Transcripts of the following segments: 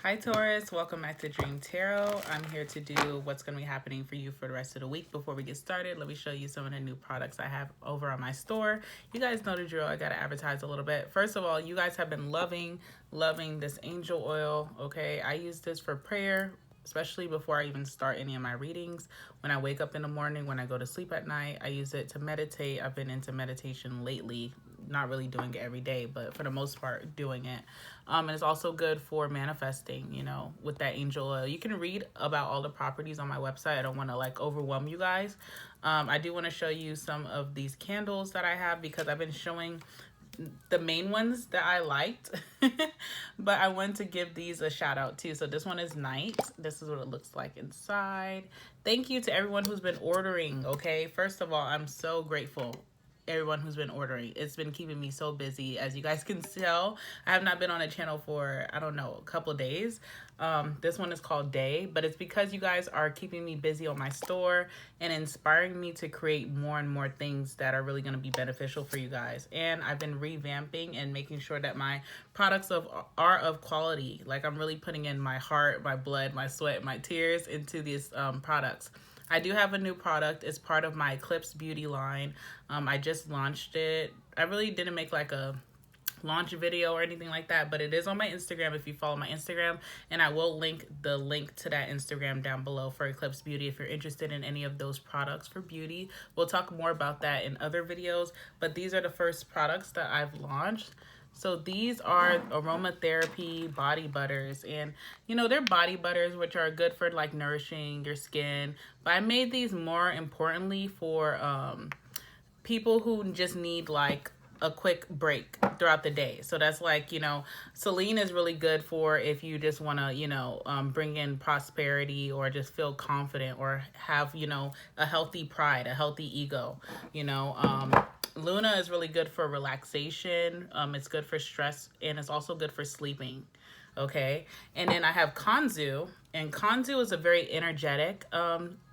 Hi Taurus, welcome back to Dream Tarot. I'm here to do what's going to be happening for you for the rest of the week. Before we get started, let me show you some of the new products I have over on my store. You guys know the drill. I got to advertise a little bit. First of all, you guys have been loving this angel oil, okay? I use this for prayer, especially before I even start any of my readings. When I wake up in the morning, when I go to sleep at night, I use it to meditate. I've been into meditation lately, not really doing it every day, but for the most part doing it. And it's also good for manifesting, you know, with that angel oil. You can read about all the properties on my website. I don't want to like overwhelm you guys. I do want to show you some of these candles that I have because I've been showing the main ones that I liked, but I want to give these a shout out too. So this one is night. This is what it looks like inside. Thank you to everyone who's been ordering. Okay, first of all, I'm so grateful. Everyone who's been ordering, it's been keeping me so busy. As you guys can tell, I have not been on a channel for, I don't know, a couple days. This one is called Day, but it's because you guys are keeping me busy on my store and inspiring me to create more and more things that are really going to be beneficial for you guys. And I've been revamping and making sure that my products are of quality. Like, I'm really putting in my heart, my blood, my sweat, my tears into these products. I do have a new product. It's part of my Eclipse Beauty line. I just launched it. I really didn't make like a launch video or anything like that, but it is on my Instagram if you follow my Instagram, and I will link the link to that Instagram down below for Eclipse Beauty if you're interested in any of those products for beauty. We'll talk more about that in other videos, but these are the first products that I've launched. So these are aromatherapy body butters, and you know, they're body butters which are good for like nourishing your skin, but I made these more importantly for people who just need like a quick break throughout the day. So that's like, you know, SELENE is really good for if you just want to, you know, bring in prosperity or just feel confident or have, you know, a healthy pride, a healthy ego, you know. Luna is really good for relaxation. It's good for stress, and it's also good for sleeping. Okay. And then I have KHONSU, and KHONSU is a very energetic,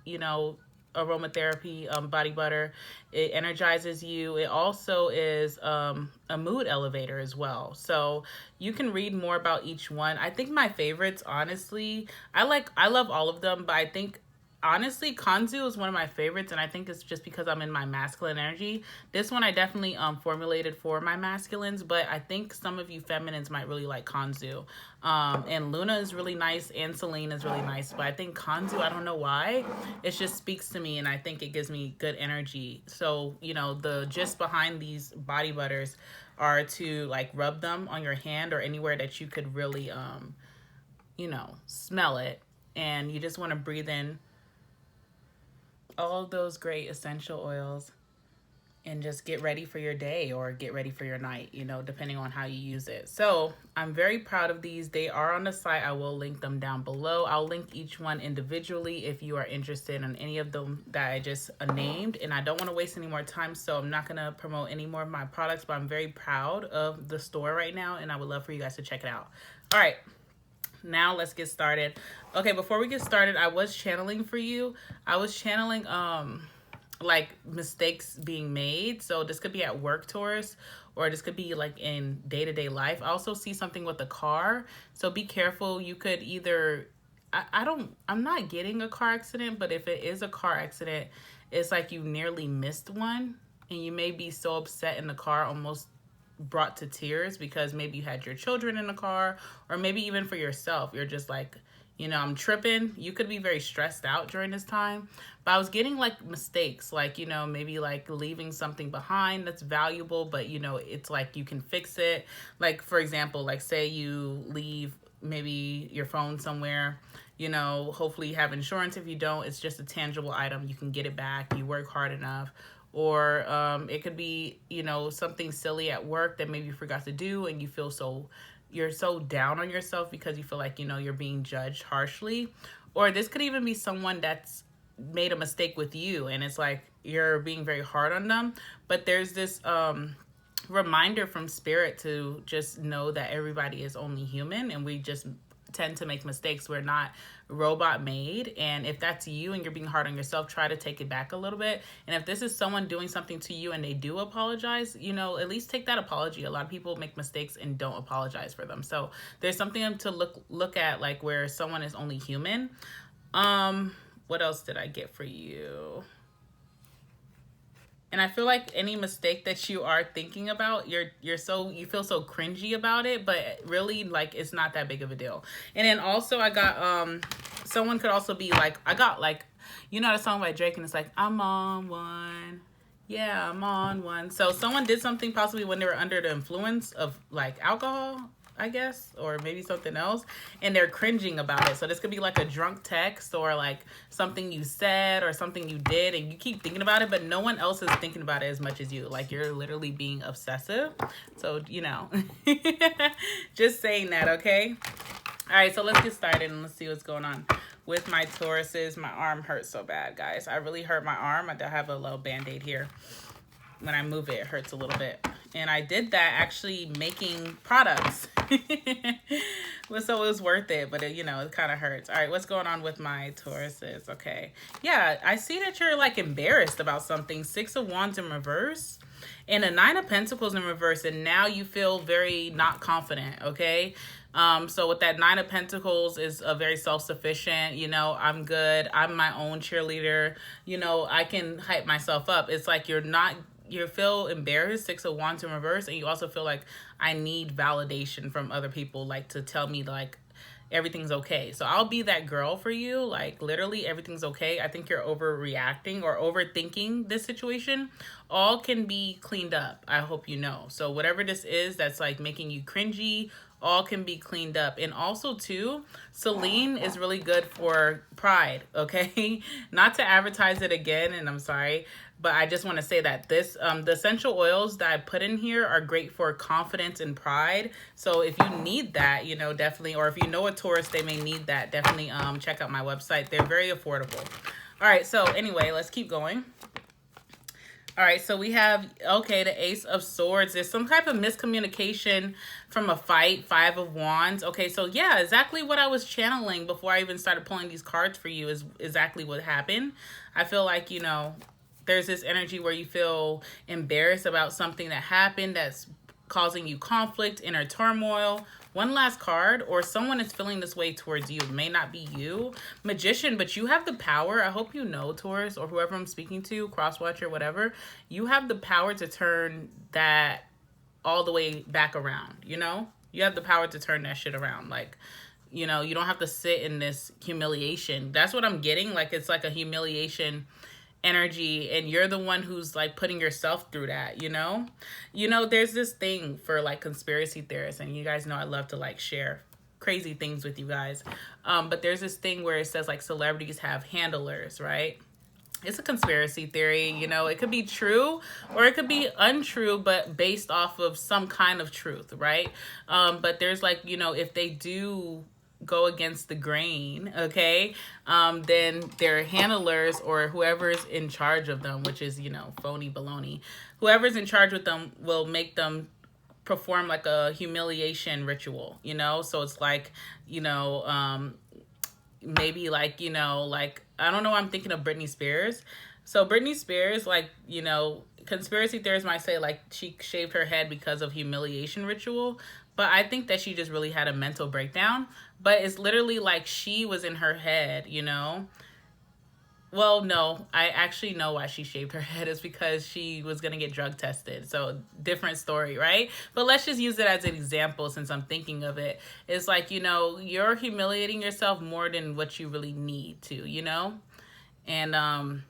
you know, aromatherapy body butter. It energizes you. It also is a mood elevator as well. So you can read more about each one. I think my favorites, honestly, I love all of them, but I think honestly KHONSU is one of my favorites, and I think it's just because I'm in my masculine energy. This one I definitely formulated for my masculines, but I think some of you feminines might really like KHONSU. And Luna is really nice, and SELENE is really nice, but I think KHONSU, I don't know why, it just speaks to me, and I think it gives me good energy. So, you know, the gist behind these body butters are to like rub them on your hand or anywhere that you could really you know, smell it, and you just want to breathe in all of those great essential oils and just get ready for your day or get ready for your night, you know, depending on how you use it. So I'm very proud of these. They are on the site. I will link them down below. I'll link each one individually if you are interested in any of them that I just named. And I don't want to waste any more time, so I'm not going to promote any more of my products, but I'm very proud of the store right now, and I would love for you guys to check it out. All right. Now let's get started. Okay, before we get started, I was channeling for you. I was channeling like mistakes being made. So this could be at work, Taurus, or this could be like in day-to-day life. I also see something with a car, so be careful. You could either I'm not getting a car accident, but if it is a car accident, it's like you nearly missed one, and you may be so upset in the car, almost brought to tears, because maybe you had your children in the car, or maybe even for yourself, you're just like, you know, I'm tripping. You could be very stressed out during this time. But I was getting like mistakes, like, you know, maybe like leaving something behind that's valuable, but you know, it's like you can fix it. Like, for example, like say you leave maybe your phone somewhere, you know, hopefully you have insurance. If you don't, it's just a tangible item. You can get it back. You work hard enough. Or it could be, you know, something silly at work that maybe you forgot to do, and you feel you're so down on yourself because you feel like, you know, you're being judged harshly. Or this could even be someone that's made a mistake with you, and it's like you're being very hard on them. But there's this reminder from spirit to just know that everybody is only human, and we just tend to make mistakes. We're not robot made. And if that's you and you're being hard on yourself, try to take it back a little bit. And if this is someone doing something to you and they do apologize, you know, at least take that apology. A lot of people make mistakes and don't apologize for them. So there's something to look at, like where someone is only human. What else did I get for you? And I feel like any mistake that you are thinking about, you feel so cringy about it, but really, like, it's not that big of a deal. And then also I got someone could also be like, I got like, you know, the song by Drake, and it's like, I'm on one. Yeah, I'm on one. So someone did something possibly when they were under the influence of like alcohol, I guess, or maybe something else, and they're cringing about it. So this could be like a drunk text or like something you said or something you did, and you keep thinking about it, but no one else is thinking about it as much as you. Like, you're literally being obsessive. So, you know, just saying that, okay? All right, so let's get started and let's see what's going on with my Tauruses. My arm hurts so bad, guys. I really hurt my arm. I have a little Band-Aid here. When I move it, it hurts a little bit. And I did that actually making products. So it was worth it, but you know, it kind of hurts. All right, what's going on with my Tauruses? Okay. Yeah, I see that you're like embarrassed about something. 6 of Wands in reverse and a 9 of Pentacles in reverse. And now you feel very not confident, okay? So with that 9 of Pentacles is a very self-sufficient, you know, I'm good. I'm my own cheerleader. You know, I can hype myself up. It's like you feel embarrassed, 6 of Wands in reverse, and you also feel like I need validation from other people, like to tell me like everything's okay. So I'll be that girl for you, like literally everything's okay. I think you're overreacting or overthinking this situation. All can be cleaned up, I hope you know. So whatever this is that's like making you cringy, all can be cleaned up. And also too, Selene is really good for pride, okay? Not to advertise it again, and I'm sorry, but I just want to say that this the essential oils that I put in here are great for confidence and pride. So if you need that, you know, definitely, or if you know a Taurus, they may need that, definitely check out my website. They're very affordable. All right, so anyway, let's keep going. All right, so we have, okay, the Ace of Swords. There's some type of miscommunication from a fight, 5 of Wands. Okay, so yeah, exactly what I was channeling before I even started pulling these cards for you is exactly what happened. I feel like, you know, there's this energy where you feel embarrassed about something that happened that's causing you conflict, inner turmoil. One last card, or someone is feeling this way towards you. It may not be you. Magician, but you have the power. I hope you know, Taurus, or whoever I'm speaking to, cross-watcher, whatever. You have the power to turn that all the way back around, you know? You have the power to turn that shit around. Like, you know, you don't have to sit in this humiliation. That's what I'm getting. Like, it's like a humiliation energy, and you're the one who's like putting yourself through that, you know? There's this thing for like conspiracy theorists, and you guys know I love to like share crazy things with you guys, but there's this thing where it says like celebrities have handlers, right? It's a conspiracy theory, you know? It could be true or it could be untrue, but based off of some kind of truth, right? But there's like, you know, if they do go against the grain, okay, then their handlers or whoever's in charge of them, which is, you know, phony baloney, whoever's in charge with them will make them perform like a humiliation ritual, you know? So it's like, you know, maybe like, you know, like, I don't know, I'm thinking of Britney Spears. So Britney Spears, like, you know, conspiracy theorists might say like she shaved her head because of humiliation ritual, but I think that she just really had a mental breakdown. But it's literally like she was in her head, you know? Well, no, I actually know why she shaved her head. It's because she was going to get drug tested. So different story, right? But let's just use it as an example since I'm thinking of it. It's like, you know, you're humiliating yourself more than what you really need to, you know? And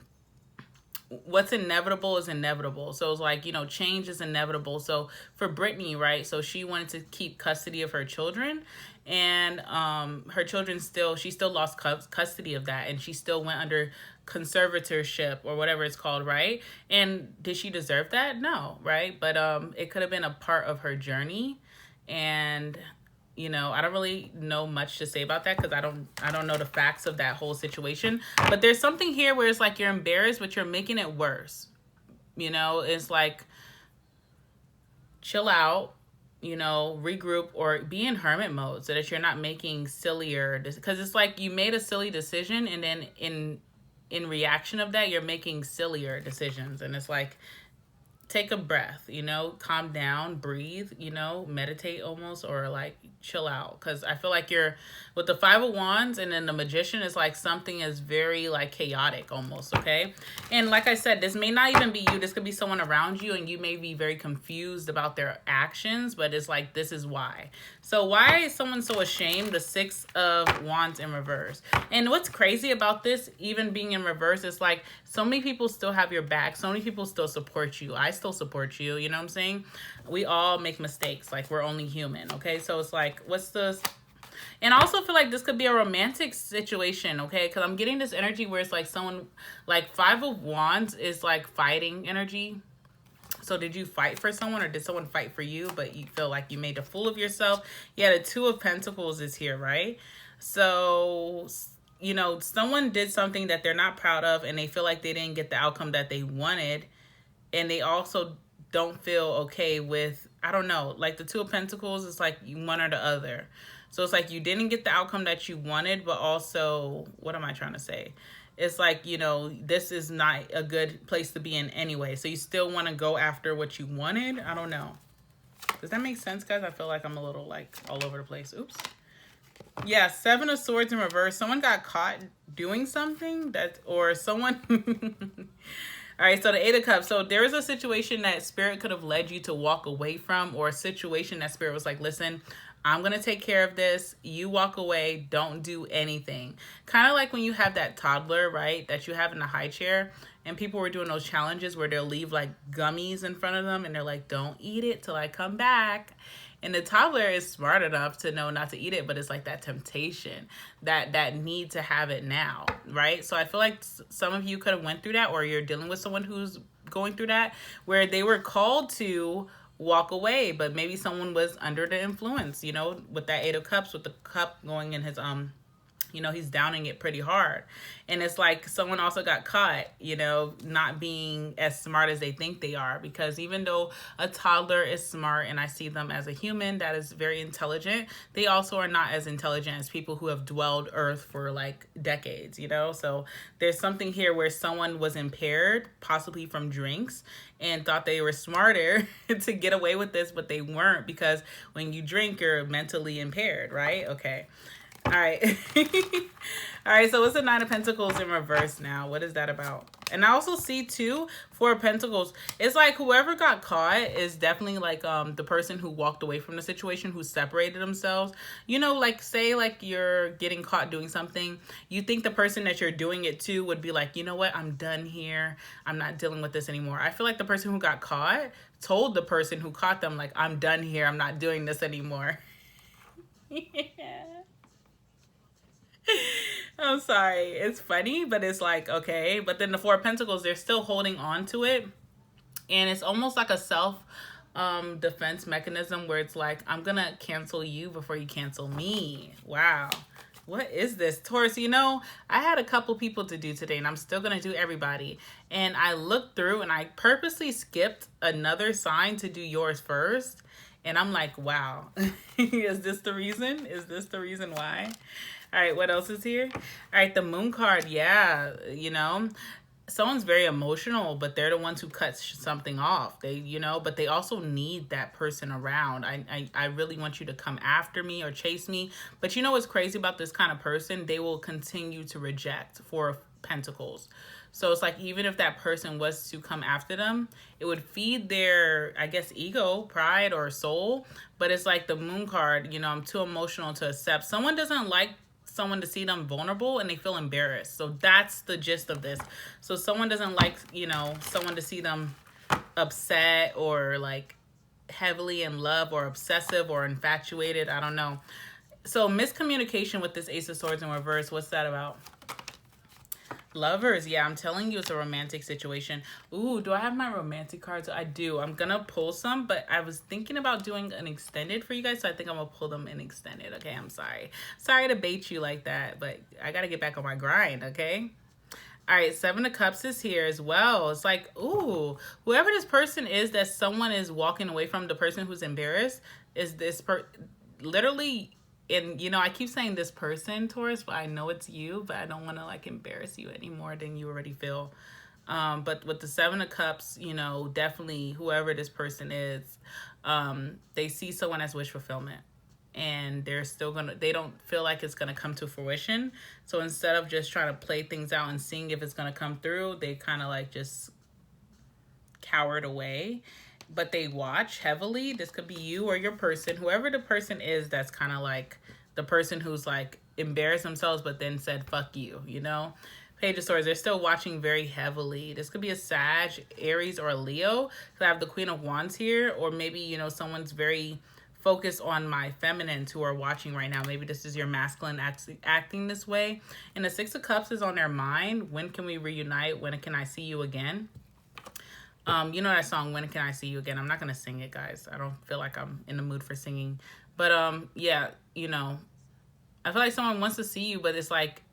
what's inevitable is inevitable. So it's like, you know, change is inevitable. So for Britney, right? So she wanted to keep custody of her children, and her children she still lost custody of that, and she still went under conservatorship or whatever it's called, right? And did she deserve that? No, right? But it could have been a part of her journey, and you know, I don't really know much to say about that because I don't know the facts of that whole situation. But there's something here where it's like you're embarrassed, but you're making it worse. You know, it's like, chill out. you know, regroup or be in hermit mode so that you're not making sillier, because it's like you made a silly decision and then in reaction of that you're making sillier decisions, and it's like, take a breath, you know, calm down, breathe, you know, meditate almost, or like chill out. Because I feel like you're with the Five of Wands and then the Magician is like something is very like chaotic almost, okay? And like I said, this may not even be you. This could be someone around you and you may be very confused about their actions, but it's like, this is why. So why is someone so ashamed? The Six of Wands in reverse. And what's crazy about this, even being in reverse, is like so many people still have your back. So many people still support you. I still support you. You know what I'm saying? We all make mistakes. Like, we're only human. Okay. So it's like, what's this? And I also feel like this could be a romantic situation. Okay. Because I'm getting this energy where it's like someone, like Five of Wands is like fighting energy. So did you fight for someone, or did someone fight for you, but you feel like you made a fool of yourself? Yeah, the Two of Pentacles is here, right? So, you know, someone did something that they're not proud of and they feel like they didn't get the outcome that they wanted. And they also don't feel okay with, I don't know, like the Two of Pentacles is like one or the other. So it's like you didn't get the outcome that you wanted, but also, what am I trying to say? It's like, you know, this is not a good place to be in anyway. So you still want to go after what you wanted. I don't know. Does that make sense, guys? I feel like I'm a little like all over the place. Oops. Yeah, Seven of Swords in reverse. Someone got caught doing something that, or someone... All right, so the Eight of Cups. So there is a situation that Spirit could have led you to walk away from, or a situation that Spirit was like, listen, I'm going to take care of this. You walk away. Don't do anything. Kind of like when you have that toddler, right, that you have in the high chair, and people were doing those challenges where they'll leave like gummies in front of them and they're like, don't eat it till I come back. And the toddler is smart enough to know not to eat it, but it's like that temptation, that need to have it now, right? So I feel like some of you could have went through that, or you're dealing with someone who's going through that, where they were called to walk away, but maybe someone was under the influence, you know, with that Eight of Cups, with the cup going in his, you know, he's downing it pretty hard. And it's like someone also got caught, you know, not being as smart as they think they are. Because even though a toddler is smart and I see them as a human that is very intelligent, they also are not as intelligent as people who have dwelled Earth for like decades, you know? So there's something here where someone was impaired, possibly from drinks, and thought they were smarter to get away with this, but they weren't, because when you drink, you're mentally impaired, right? Okay. All right. All right, so what's the Nine of Pentacles in reverse now? What is that about? And I also see too, Four of Pentacles. It's like whoever got caught is definitely like the person who walked away from the situation, who separated themselves. You know, like say like you're getting caught doing something. You think the person that you're doing it to would be like, you know what? I'm done here. I'm not dealing with this anymore. I feel like the person who got caught told the person who caught them, like, I'm done here. I'm not doing this anymore. Yeah. I'm sorry. It's funny, but it's like, okay. But then the Four of Pentacles, they're still holding on to it. And it's almost like a self defense mechanism where it's like, I'm going to cancel you before you cancel me. Wow. What is this? Taurus, you know, I had a couple people to do today, and I'm still going to do everybody. And I looked through and I purposely skipped another sign to do yours first. And I'm like, wow, is this the reason? Is this the reason why? All right, what else is here? All right, the Moon card. Yeah, you know, someone's very emotional, but they're the ones who cut something off. They, you know, but they also need that person around. I really want you to come after me or chase me. But you know what's crazy about this kind of person? They will continue to reject. Four of Pentacles. So it's like, even if that person was to come after them, it would feed their, I guess, ego, pride, or soul. But it's like the Moon card, you know, I'm too emotional to accept. Someone doesn't like someone to see them vulnerable and they feel embarrassed. So that's the gist of this. So someone doesn't like, you know, someone to see them upset or like heavily in love or obsessive or infatuated. I don't know. So miscommunication with this Ace of Swords in reverse. What's that about? Lovers. Yeah, I'm telling you, it's a romantic situation. Ooh, do I have my romantic cards? I do. I'm gonna pull some, but I was thinking about doing an extended for you guys, so I think I'm gonna pull them in extended. Okay, I'm sorry. Sorry to bait you like that, but I gotta get back on my grind, okay? All right, Seven of Cups is here as well. It's like, ooh, whoever this person is that someone is walking away from, the person who's embarrassed, is this literally, and you know, I keep saying this person, Taurus, but I know it's you, but I don't want to like embarrass you any more than you already feel. But with the Seven of Cups, you know, definitely whoever this person is, they see someone as wish fulfillment, and they're still they don't feel like it's gonna come to fruition. So instead of just trying to play things out and seeing if it's gonna come through, they kind of like just cowered away. But they watch heavily. This could be you or your person, whoever the person is that's kind of like the person who's like embarrassed themselves but then said fuck you, you know. Page of Swords, they're still watching very heavily. This could be a Sag, Aries, or a Leo. I have the Queen of Wands here, or maybe, you know, someone's very focused on my feminines who are watching right now. Maybe this is your masculine acting this way. And the Six of Cups is on their mind. When can we reunite? When can I see you again? You know that song, When Can I See You Again? I'm not going to sing it, guys. I don't feel like I'm in the mood for singing. But, yeah, you know, I feel like someone wants to see you, but it's like,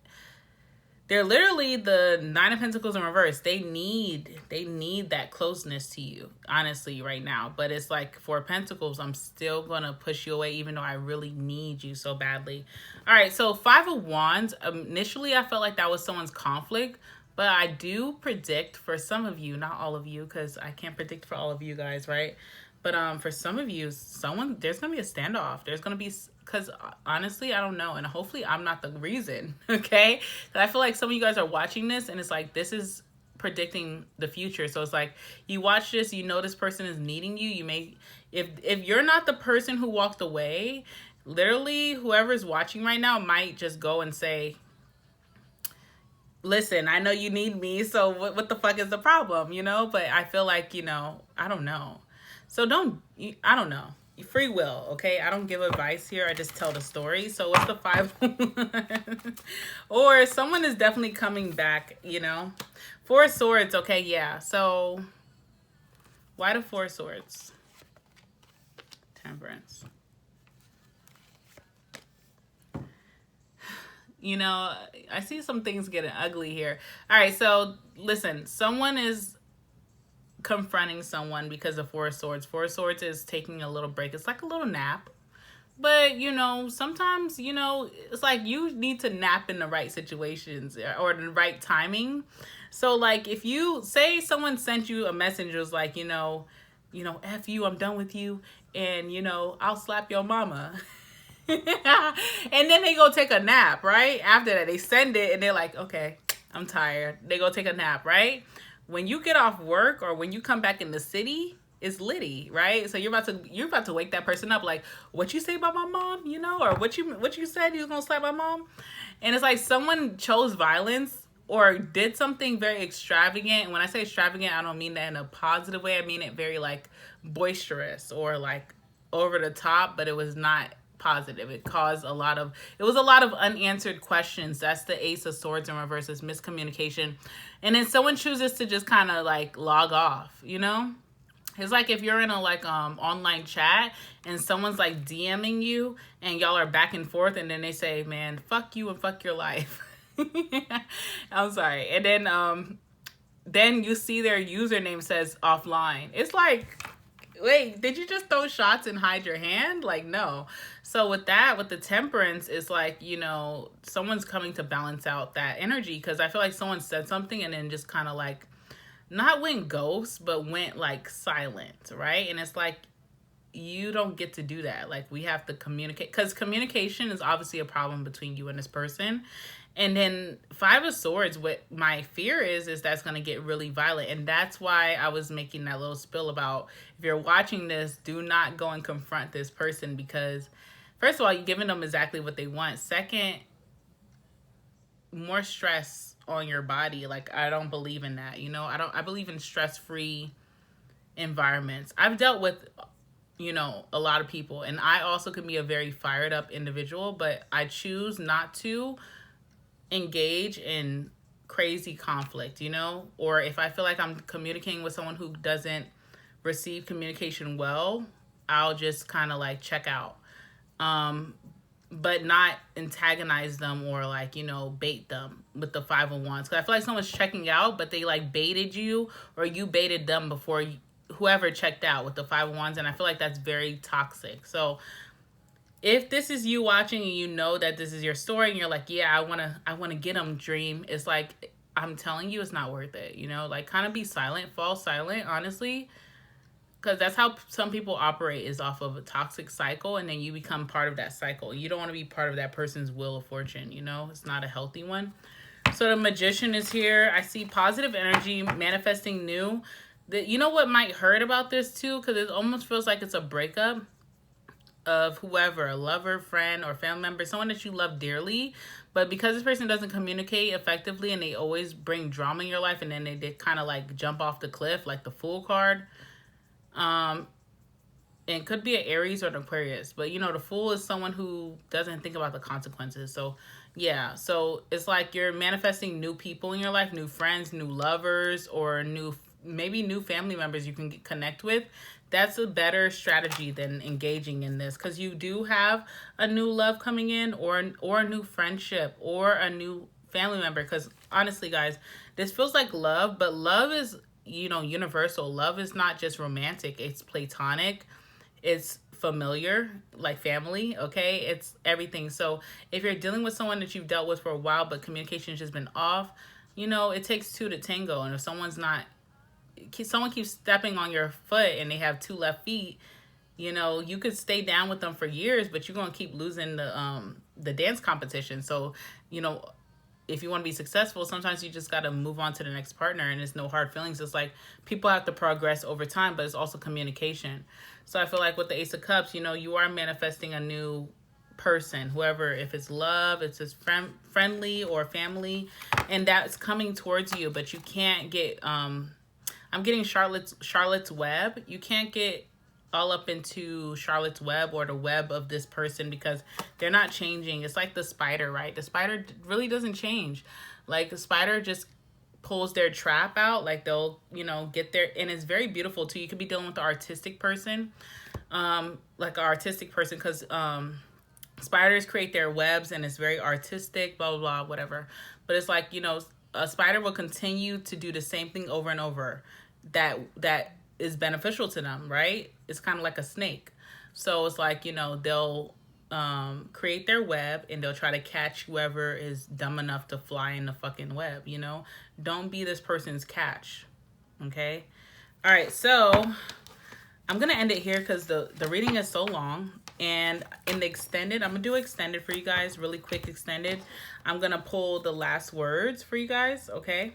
they're literally the Nine of Pentacles in reverse. They need that closeness to you, honestly, right now. But it's like, for Pentacles, I'm still going to push you away, even though I really need you so badly. All right, so Five of Wands. Initially, I felt like that was someone's conflict. But I do predict for some of you, not all of you, because I can't predict for all of you guys, right? But for some of you, there's going to be a standoff. There's going to be, because honestly, I don't know. And hopefully I'm not the reason, okay? I feel like some of you guys are watching this and it's like, this is predicting the future. So it's like, you watch this, you know this person is needing you. You may, if you're not the person who walked away, literally whoever's watching right now might just go and say, listen, I know you need me, so what the fuck is the problem, you know? But I feel like, you know, I don't know. So I don't know. Free will, okay? I don't give advice here. I just tell the story. So what's the Five? Or someone is definitely coming back, you know? Four of Swords, okay, yeah. So why the Four of Swords? Temperance. You know, I see some things getting ugly here. All right, so listen, someone is confronting someone because of Four of Swords. Four of Swords is taking a little break. It's like a little nap. But, you know, sometimes, you know, it's like you need to nap in the right situations or the right timing. So, like, if you say someone sent you a message, was like, you know, F you, I'm done with you, and, you know, I'll slap your mama. And then they go take a nap, right? After that, they send it and they're like, okay, I'm tired. They go take a nap, right? When you get off work or when you come back in the city, it's litty, right? So you're about to wake that person up, like, what you say about my mom, you know, or what you said you was gonna slap my mom. And it's like someone chose violence or did something very extravagant. And when I say extravagant, I don't mean that in a positive way. I mean it very like boisterous or like over the top, but it was not positive. It was a lot of unanswered questions. That's the Ace of Swords in reverse, is miscommunication. And then someone chooses to just kind of like log off, you know? It's like if you're in a like online chat and someone's like DMing you and y'all are back and forth and then they say, man, fuck you and fuck your life. I'm sorry. And then you see their username says offline. It's like, wait, did you just throw shots and hide your hand? Like, no. So with that, with the Temperance, it's like, you know, someone's coming to balance out that energy, because I feel like someone said something and then just kind of like, not went ghost, but went like silent, right? And it's like, you don't get to do that. Like, we have to communicate, because communication is obviously a problem between you and this person. And then Five of Swords, what my fear is that's going to get really violent. And that's why I was making that little spill about, if you're watching this, do not go and confront this person, because first of all, you're giving them exactly what they want. Second, more stress on your body. Like, I don't believe in that, you know? I believe in stress-free environments. I've dealt with, you know, a lot of people, and I also can be a very fired up individual, but I choose not to engage in crazy conflict, you know? Or if I feel like I'm communicating with someone who doesn't receive communication well, I'll just kind of like check out. But not antagonize them or like, you know, bait them with the Five of Wands. Because I feel like someone's checking out, but they like baited you, or you baited them before whoever checked out with the 5 of Wands, and I feel like that's very toxic. So if this is you watching and you know that this is your story and you're like, yeah, I want to get them, Dream, it's like, I'm telling you, it's not worth it. You know, like, kind of be silent, fall silent, honestly, because that's how some people operate, is off of a toxic cycle, and then you become part of that cycle. You don't want to be part of that person's wheel of fortune, you know? It's not a healthy one. So the Magician is here. I see positive energy, manifesting new. You know what might hurt about this too? Because it almost feels like it's a breakup of whoever, a lover, friend, or family member, someone that you love dearly. But because this person doesn't communicate effectively and they always bring drama in your life, and then they kind of like jump off the cliff, like the Fool card. It could be an Aries or an Aquarius, but you know, the Fool is someone who doesn't think about the consequences. So yeah, so it's like you're manifesting new people in your life, new friends, new lovers, or maybe new family members you can connect with. That's a better strategy than engaging in this, because you do have a new love coming in, or a new friendship, or a new family member. Because honestly, guys, this feels like love, but love is, you know, universal. Love is not just romantic, it's platonic, it's familiar, like family, okay? It's everything. So if you're dealing with someone that you've dealt with for a while, but communication has just been off, you know, it takes two to tango. And if someone keeps stepping on your foot and they have 2 left feet, you know, you could stay down with them for years, but you're going to keep losing the dance competition. So, you know, if you want to be successful, sometimes you just got to move on to the next partner, and it's no hard feelings. It's like people have to progress over time, but it's also communication. So I feel like with the Ace of Cups, you know, you are manifesting a new person, whoever, if it's love, it's just friendly or family, and that's coming towards you. But you can't get, I'm getting Charlotte's Web. You can't get all up into Charlotte's Web or the web of this person, because they're not changing. It's like the spider, right? The spider really doesn't change. Like, the spider just pulls their trap out. Like, they'll, you know, get there, and it's very beautiful too. You could be dealing with an artistic person, like an artistic person, because spiders create their webs and it's very artistic, blah, blah, blah, whatever. But it's like, you know, a spider will continue to do the same thing over and over that is beneficial to them, right? It's kind of like a snake. So it's like, you know, they'll create their web and they'll try to catch whoever is dumb enough to fly in the fucking web, you know? Don't be this person's catch, okay? All right, so I'm going to end it here because the reading is so long. And in the extended, I'm going to do extended for you guys, really quick extended. I'm going to pull the last words for you guys, okay?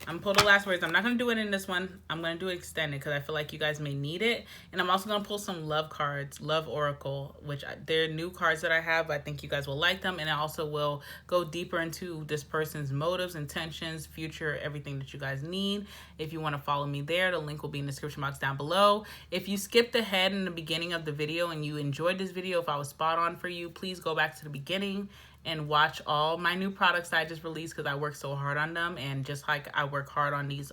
I'm going to pull the last words. I'm not going to do it in this one. I'm going to do it extended because I feel like you guys may need it. And I'm also going to pull some love cards, love oracle, which they're new cards that I have. I think you guys will like them. And I also will go deeper into this person's motives, intentions, future, everything that you guys need. If you want to follow me there, the link will be in the description box down below. If you skipped ahead in the beginning of the video and you enjoyed this video, if I was spot on for you, please go back to the beginning and watch all my new products that I just released, because I work so hard on them. And just like I work hard on these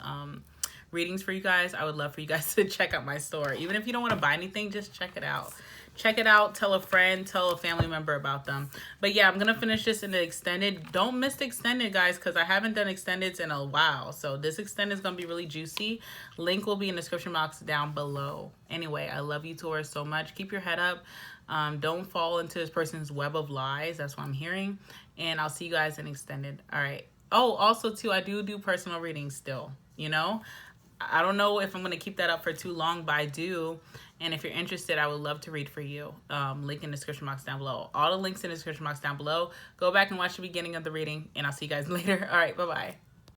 readings for you guys, I would love for you guys to check out my store. Even if you don't want to buy anything, just check it out. Check it out, tell a friend, tell a family member about them. But yeah, I'm going to finish this in the extended. Don't miss the extended, guys, because I haven't done extendeds in a while. So this extended is going to be really juicy. Link will be in the description box down below. Anyway, I love you, Taurus, so much. Keep your head up. Don't fall into this person's web of lies. That's what I'm hearing. And I'll see you guys in extended. All right. Oh, also, too, I do personal readings still, you know. I don't know if I'm going to keep that up for too long, but I do. And if you're interested, I would love to read for you. Link in the description box down below. All the links in the description box down below. Go back and watch the beginning of the reading, and I'll see you guys later. All right, bye-bye.